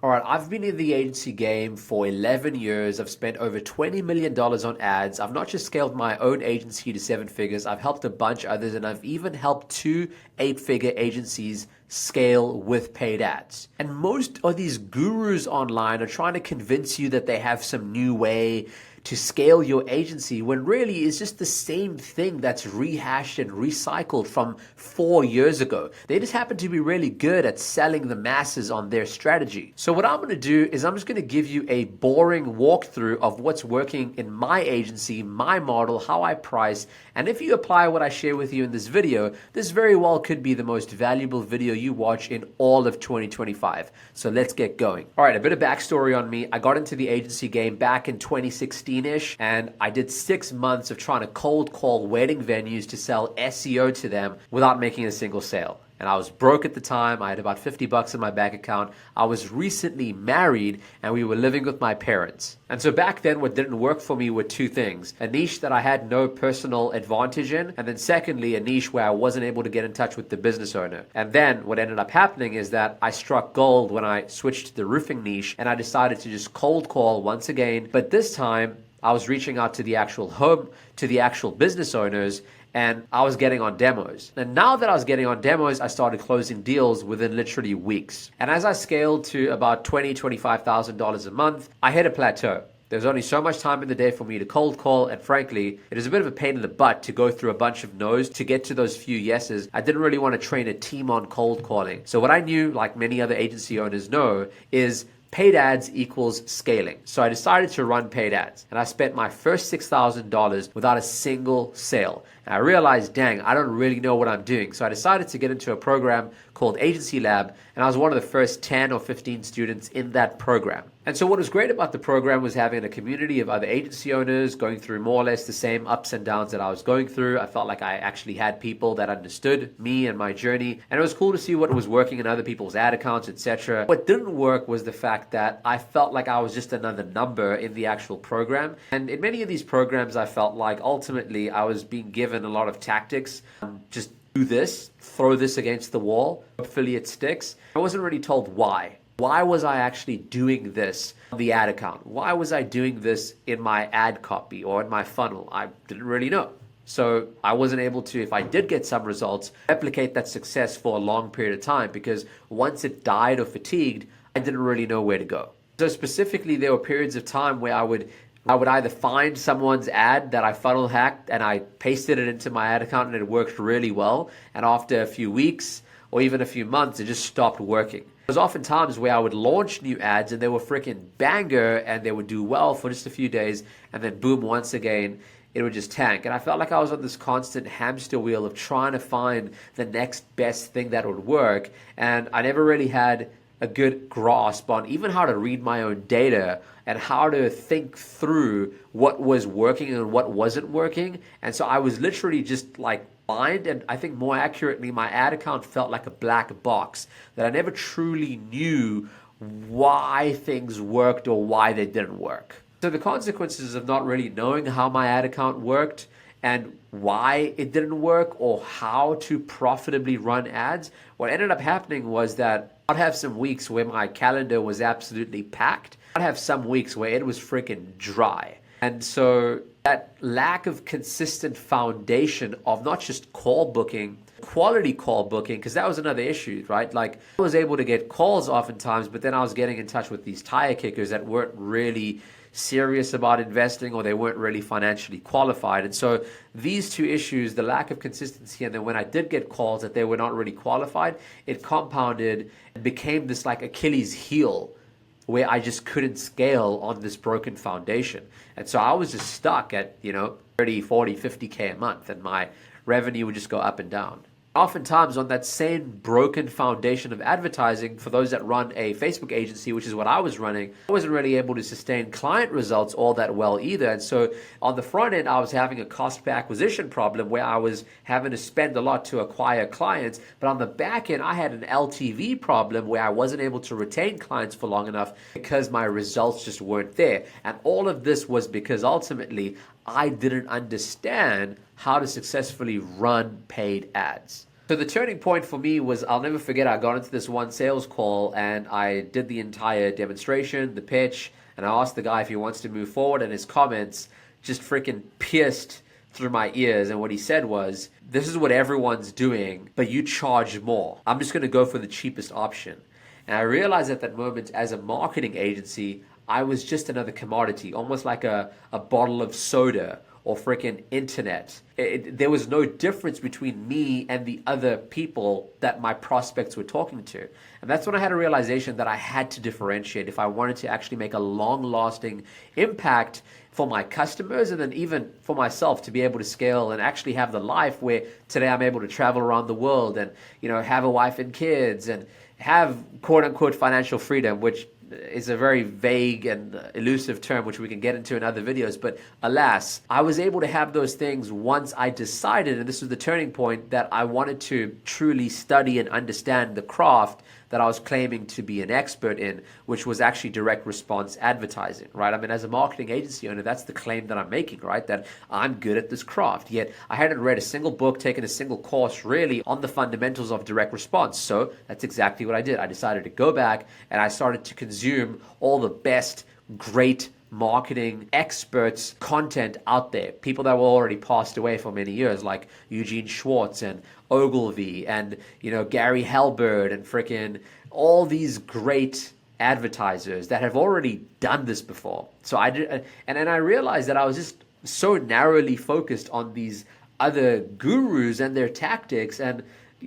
All right, I've been in the agency game for 11 years. I've spent over $20 million on ads. I've not just scaled my own agency to seven figures, I've helped a bunch others, and I've even helped two eight-figure agencies scale with paid ads. And most of these gurus online are trying to convince you that they have some new way to scale your agency when really it's just the same thing that's rehashed and recycled from 4 years ago. They just happen to be really good at selling the masses on their strategy. So what I'm going to do is I'm just going to give you a boring walkthrough of what's working in my agency, my model, how I price, and if you apply what I share with you in this video, this very well could be the most valuable video you watch in all of 2025. So let's get going. All right, a bit of backstory on me. I got into the agency game back in 2016-ish, and I did 6 months of trying to cold call wedding venues to sell SEO to them without making a single sale. And I was broke at the time. I had about $50 in my bank account. I was recently married and we were living with my parents. And so back then what didn't work for me were two things: a niche that I had no personal advantage in, and then secondly, a niche where I wasn't able to get in touch with the business owner. And then what ended up happening is that I struck gold when I switched to the roofing niche, and I decided to just cold call once again. But this time I was reaching out to the actual home, to the actual business owners, and I was getting on demos. And now that I was getting on demos, I started closing deals within literally weeks. And as I scaled to about $25,000 a month, I hit a plateau. There's only so much time in the day for me to cold call, and frankly, it is a bit of a pain in the butt to go through a bunch of no's to get to those few yeses. I didn't really want to train a team on cold calling. So what I knew, like many other agency owners know, is paid ads equals scaling. So I decided to run paid ads, and I spent my first $6,000 without a single sale. And I realized, dang, I don't really know what I'm doing. So I decided to get into a program called Agency Lab, and I was one of the first 10 or 15 students in that program. And so what was great about the program was having a community of other agency owners going through more or less the same ups and downs that I was going through. I felt like I actually had people that understood me and my journey, and it was cool to see what was working in other people's ad accounts, etc. What didn't work was the fact that I felt like I was just another number in the actual program. And in many of these programs, I felt like ultimately I was being given a lot of tactics. Just do this, throw this against the wall, hopefully it sticks. I wasn't really told why. Why was I actually doing this on the ad account? Why was I doing this in my ad copy or in my funnel? I didn't really know. So I wasn't able to, if I did get some results, replicate that success for a long period of time, because once it died or fatigued, I didn't really know where to go. So specifically, there were periods of time where I would either find someone's ad that I funnel hacked and I pasted it into my ad account and it worked really well. And after a few weeks or even a few months, it just stopped working. There was often times where I would launch new ads and they were freaking banger and they would do well for just a few days, and then boom, once again, it would just tank. And I felt like I was on this constant hamster wheel of trying to find the next best thing that would work. And I never really had a good grasp on even how to read my own data and how to think through what was working and what wasn't working. And so I was literally just like blind, and I think more accurately, my ad account felt like a black box that I never truly knew why things worked or why they didn't work. So the consequences of not really knowing how my ad account worked and why it didn't work or how to profitably run ads, what ended up happening was that I'd have some weeks where my calendar was absolutely packed. I'd have some weeks where it was freaking dry. And so that lack of consistent foundation of not just call booking, quality call booking, because that was another issue, right? Like I was able to get calls oftentimes, but then I was getting in touch with these tire kickers that weren't really serious about investing, or they weren't really financially qualified. And so these two issues, the lack of consistency, and then when I did get calls that they were not really qualified, it compounded and became this like Achilles heel where I just couldn't scale on this broken foundation. And so I was just stuck at, 30, 40, 50K a month, and my revenue would just go up and down. Oftentimes on that same broken foundation of advertising, for those that run a Facebook agency, which is what I was running, I wasn't really able to sustain client results all that well either. And so on the front end, I was having a cost per acquisition problem where I was having to spend a lot to acquire clients. But on the back end, I had an LTV problem where I wasn't able to retain clients for long enough because my results just weren't there. And all of this was because ultimately I didn't understand how to successfully run paid ads. So the turning point for me was, I'll never forget, I got into this one sales call and I did the entire demonstration, the pitch, and I asked the guy if he wants to move forward, and his comments just freaking pierced through my ears. And what he said was, this is what everyone's doing, but you charge more. I'm just going to go for the cheapest option. And I realized at that moment, as a marketing agency, I was just another commodity, almost like a bottle of soda or freaking internet. There was no difference between me and the other people that my prospects were talking to. And that's when I had a realization that I had to differentiate if I wanted to actually make a long-lasting impact for my customers, and then even for myself to be able to scale and actually have the life where today I'm able to travel around the world and, have a wife and kids and have quote unquote financial freedom, which is a very vague and elusive term, which we can get into in other videos. But alas, I was able to have those things once I decided, and this was the turning point, that I wanted to truly study and understand the craft that I was claiming to be an expert in, which was actually direct response advertising, right? I mean, as a marketing agency owner, that's the claim that I'm making, right? That I'm good at this craft. Yet I hadn't read a single book, taken a single course really on the fundamentals of direct response. So that's exactly what I did. I decided to go back and I started to consume all the best, great marketing experts content out there, people that were already passed away for many years, like Eugene Schwartz and Ogilvy and Gary Halbert and freaking all these great advertisers that have already done this before. So I did, and then I realized that I was just so narrowly focused on these other gurus and their tactics, and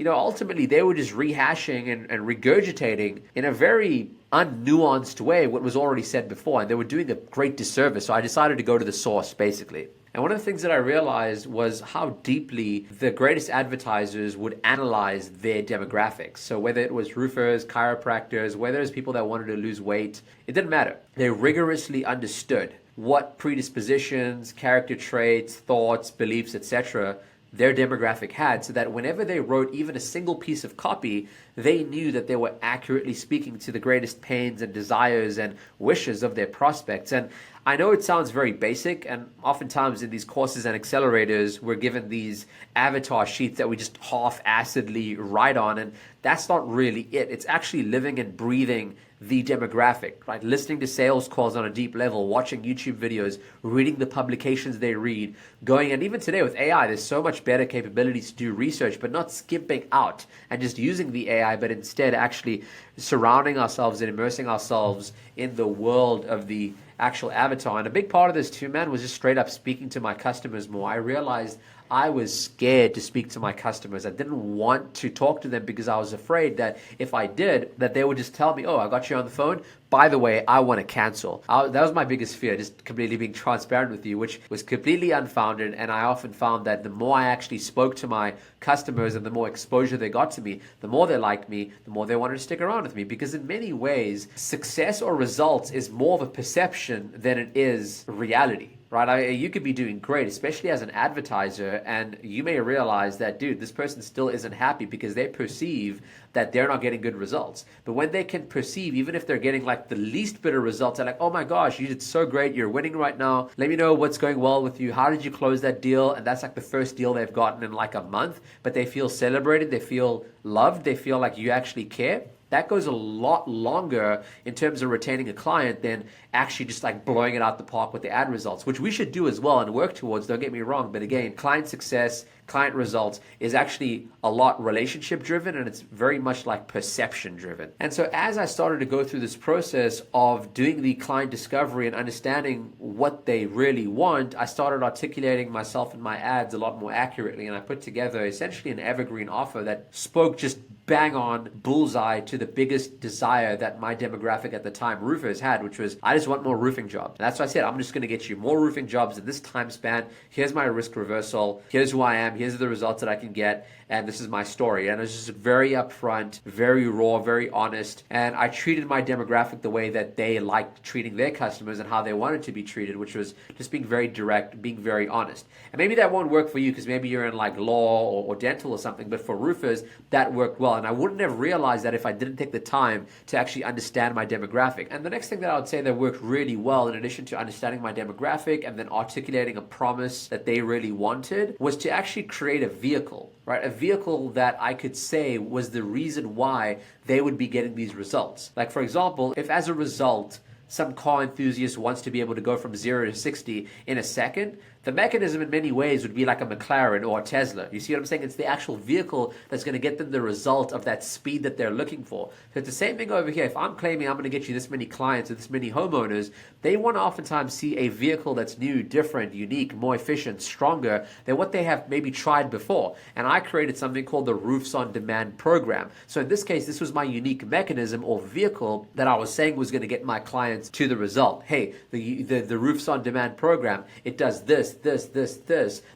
ultimately they were just rehashing and regurgitating in a very unnuanced way what was already said before, and they were doing a great disservice. So I decided to go to the source, basically. And one of the things that I realized was how deeply the greatest advertisers would analyze their demographics. So whether it was roofers, chiropractors, whether it was people that wanted to lose weight, it didn't matter. They rigorously understood what predispositions, character traits, thoughts, beliefs, etc. their demographic had, so that whenever they wrote even a single piece of copy, they knew that they were accurately speaking to the greatest pains and desires and wishes of their prospects. And I know it sounds very basic, and oftentimes in these courses and accelerators, we're given these avatar sheets that we just half-assedly write on, and that's not really it. It's actually living and breathing the demographic, right? Listening to sales calls on a deep level, watching YouTube videos, reading the publications they read, going, and even today with AI, there's so much better capabilities to do research, but not skipping out and just using the AI, but instead actually surrounding ourselves and immersing ourselves in the world of the actual avatar. And a big part of this too, man, was just straight up speaking to my customers more. I realized I was scared to speak to my customers. I didn't want to talk to them because I was afraid that if I did, that they would just tell me, oh, I got you on the phone. By the way, I want to cancel. That was my biggest fear, just completely being transparent with you, which was completely unfounded. And I often found that the more I actually spoke to my customers and the more exposure they got to me, the more they liked me, the more they wanted to stick around with me. Because in many ways, success or results is more of a perception than it is reality. Right? You could be doing great, especially as an advertiser, and you may realize that, dude, this person still isn't happy because they perceive that they're not getting good results. But when they can perceive, even if they're getting like the least bit of results, they're like, oh my gosh, you did so great, you're winning right now. Let me know what's going well with you. How did you close that deal? And that's like the first deal they've gotten in like a month, but they feel celebrated, they feel loved, they feel like you actually care. That goes a lot longer in terms of retaining a client than actually just like blowing it out the park with the ad results, which we should do as well and work towards, don't get me wrong. But again, client success, client results is actually a lot relationship driven, and it's very much like perception driven. And so as I started to go through this process of doing the client discovery and understanding what they really want, I started articulating myself in my ads a lot more accurately, and I put together essentially an evergreen offer that spoke just bang on bullseye to the biggest desire that my demographic at the time, roofers, had, which was, I just want more roofing jobs. And that's why I said, I'm just going to get you more roofing jobs in this time span. Here's my risk reversal. Here's who I am. Here's the results that I can get. And this is my story. And it was just very upfront, very raw, very honest. And I treated my demographic the way that they liked treating their customers and how they wanted to be treated, which was just being very direct, being very honest. And maybe that won't work for you because maybe you're in like law or dental or something, but for roofers, that worked well. And I wouldn't have realized that if I didn't take the time to actually understand my demographic. And the next thing that I would say that worked really well, in addition to understanding my demographic and then articulating a promise that they really wanted, was to actually create a vehicle, right? A vehicle that I could say was the reason why they would be getting these results. Like, for example, if as a result, some car enthusiast wants to be able to go from 0 to 60 in a second, the mechanism in many ways would be like a McLaren or a Tesla. You see what I'm saying? It's the actual vehicle that's going to get them the result of that speed that they're looking for. So it's the same thing over here. If I'm claiming I'm going to get you this many clients or this many homeowners, they want to oftentimes see a vehicle that's new, different, unique, more efficient, stronger than what they have maybe tried before. And I created something called the Roofs on Demand program. So in this case, this was my unique mechanism or vehicle that I was saying was going to get my clients to the result. Hey, the Roofs on Demand program, it does this,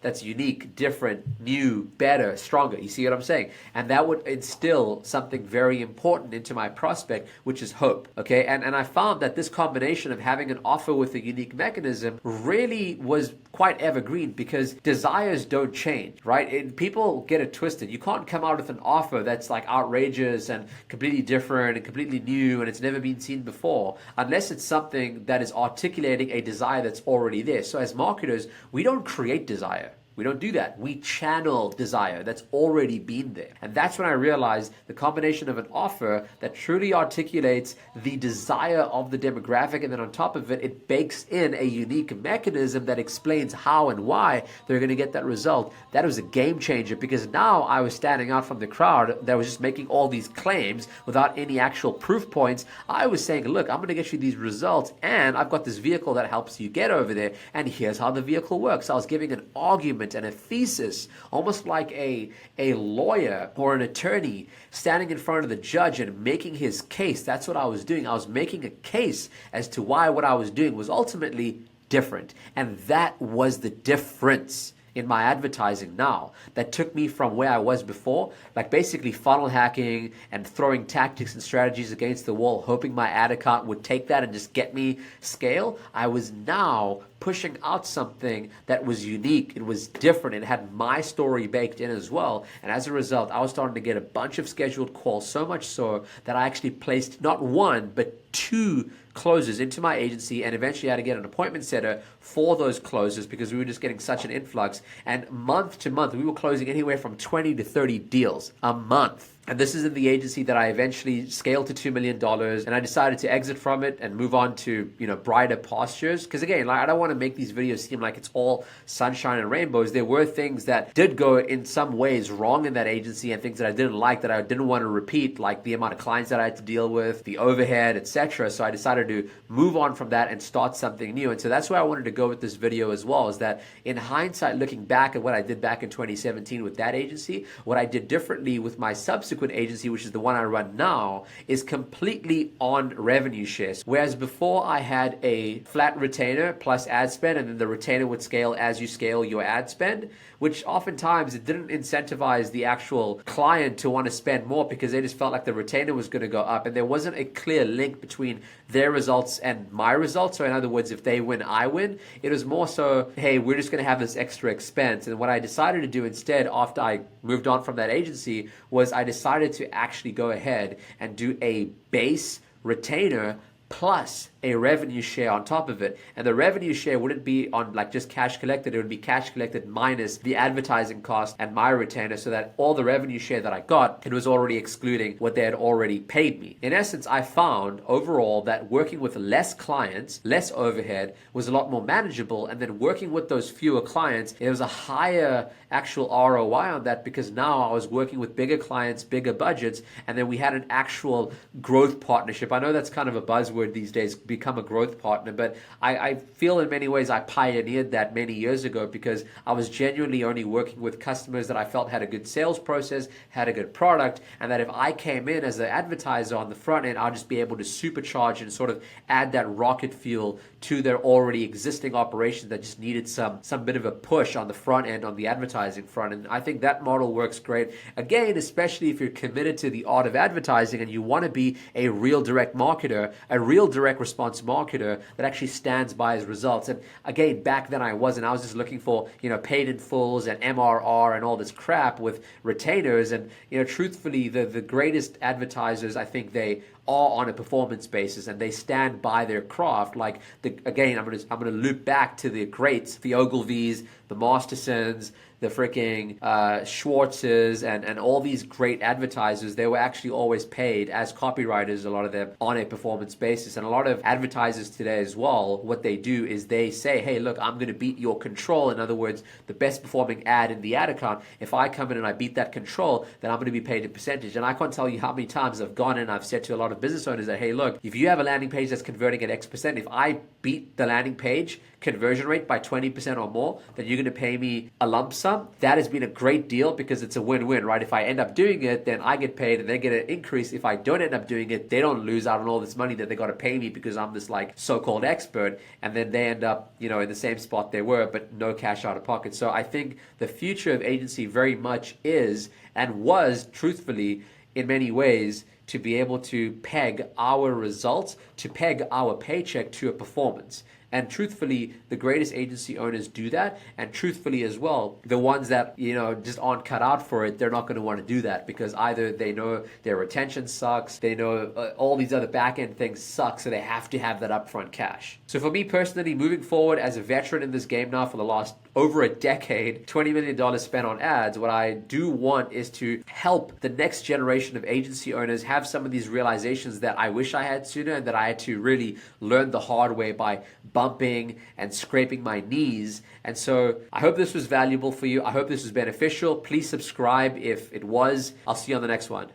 that's unique, different, new, better, stronger. You see what I'm saying? And that would instill something very important into my prospect, which is hope. Okay, and I found that this combination of having an offer with a unique mechanism really was quite evergreen, because desires don't change, right? People get it twisted. You can't come out with an offer that's like outrageous and completely different and completely new and it's never been seen before, unless it's something that is articulating a desire that's already there. So as marketers, we don't create desire. We don't do that. We channel desire that's already been there. And that's when I realized the combination of an offer that truly articulates the desire of the demographic, and then on top of it, it bakes in a unique mechanism that explains how and why they're going to get that result. That was a game changer, because now I was standing out from the crowd that was just making all these claims without any actual proof points. I was saying, look, I'm going to get you these results, and I've got this vehicle that helps you get over there, and here's how the vehicle works. I was giving an argument and a thesis, almost like a lawyer or an attorney standing in front of the judge and making his case. That's what I was doing. I was making a case as to why what I was doing was ultimately different. And that was the difference in my advertising now that took me from where I was before, like basically funnel hacking and throwing tactics and strategies against the wall, hoping my ad account would take that and just get me scale. I was now pushing out something that was unique. It was different. It had my story baked in as well. And as a result, I was starting to get a bunch of scheduled calls, so much so that I actually placed not one, but 2 closes into my agency, and eventually I had to get an appointment setter for those closes because we were just getting such an influx. And month to month, we were closing anywhere from 20 to 30 deals a month. And this is in the agency that I eventually scaled to $2 million, and I decided to exit from it and move on to, brighter pastures. Because again, I don't want to make these videos seem like it's all sunshine and rainbows. There were things that did go in some ways wrong in that agency, and things that I didn't like, that I didn't want to repeat, like the amount of clients that I had to deal with, the overhead, etc. So I decided to move on from that and start something new. And so that's where I wanted to go with this video as well, is that in hindsight, looking back at what I did back in 2017 with that agency, what I did differently with my subsequent agency, which is the one I run now, is completely on revenue shares. Whereas before I had a flat retainer plus ad spend, and then the retainer would scale as you scale your ad spend, which oftentimes it didn't incentivize the actual client to want to spend more, because they just felt like the retainer was going to go up and there wasn't a clear link between their results and my results. So in other words, if they win, I win. It was more so, hey, we're just going to have this extra expense. And what I decided to do instead, after I moved on from that agency, was I decided to actually go ahead and do a base retainer plus a revenue share on top of it. And the revenue share wouldn't be on like just cash collected, it would be cash collected minus the advertising cost and my retainer, so that all the revenue share that I got, it was already excluding what they had already paid me. In essence, I found overall that working with less clients, less overhead, was a lot more manageable, and then working with those fewer clients, there was a higher actual ROI on that, because now I was working with bigger clients, bigger budgets, and then we had an actual growth partnership. I know that's kind of a buzzword these days, become a growth partner, but I feel in many ways I pioneered that many years ago, because I was genuinely only working with customers that I felt had a good sales process, had a good product, and that if I came in as an advertiser on the front end, I'll just be able to supercharge and sort of add that rocket fuel to their already existing operations that just needed some bit of a push on the front end, on the advertising front. And I think that model works great. Again, especially if you're committed to the art of advertising and you want to be a real direct marketer, a real direct response marketer that actually stands by his results. And again, back then I wasn't. I was just looking for, paid in fulls and MRR and all this crap with retainers. And, truthfully, the greatest advertisers, I think they are on a performance basis and they stand by their craft. Like again, I'm gonna loop back to the greats, the Ogilvies, the Mastersons, the freaking Schwartzes, and all these great advertisers. They were actually always paid as copywriters, a lot of them, on a performance basis. And a lot of advertisers today as well, what they do is they say, hey, look, I'm going to beat your control. In other words, the best performing ad in the ad account, if I come in and I beat that control, then I'm going to be paid a percentage. And I can't tell you how many times I've gone in, I've said to a lot of business owners that, hey, look, if you have a landing page that's converting at X%, if I beat the landing page conversion rate by 20% or more, then you're going to pay me a lump sum. That has been a great deal because it's a win-win, right? If I end up doing it, then I get paid and they get an increase. If I don't end up doing it, they don't lose out on all this money that they got to pay me because I'm this like so-called expert, and then they end up, in the same spot they were, but no cash out of pocket. So I think the future of agency very much is and was, truthfully, in many ways, to be able to peg our results, to peg our paycheck to a performance. And truthfully, the greatest agency owners do that. And truthfully as well, the ones that, just aren't cut out for it, they're not going to want to do that because either they know their retention sucks, they know all these other back-end things suck, so they have to have that upfront cash. So for me personally, moving forward as a veteran in this game now for the last over a decade, $20 million spent on ads, what I do want is to help the next generation of agency owners have some of these realizations that I wish I had sooner and that I had to really learn the hard way by bumping and scraping my knees. And so I hope this was valuable for you. I hope this was beneficial. Please subscribe if it was. I'll see you on the next one.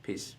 Peace.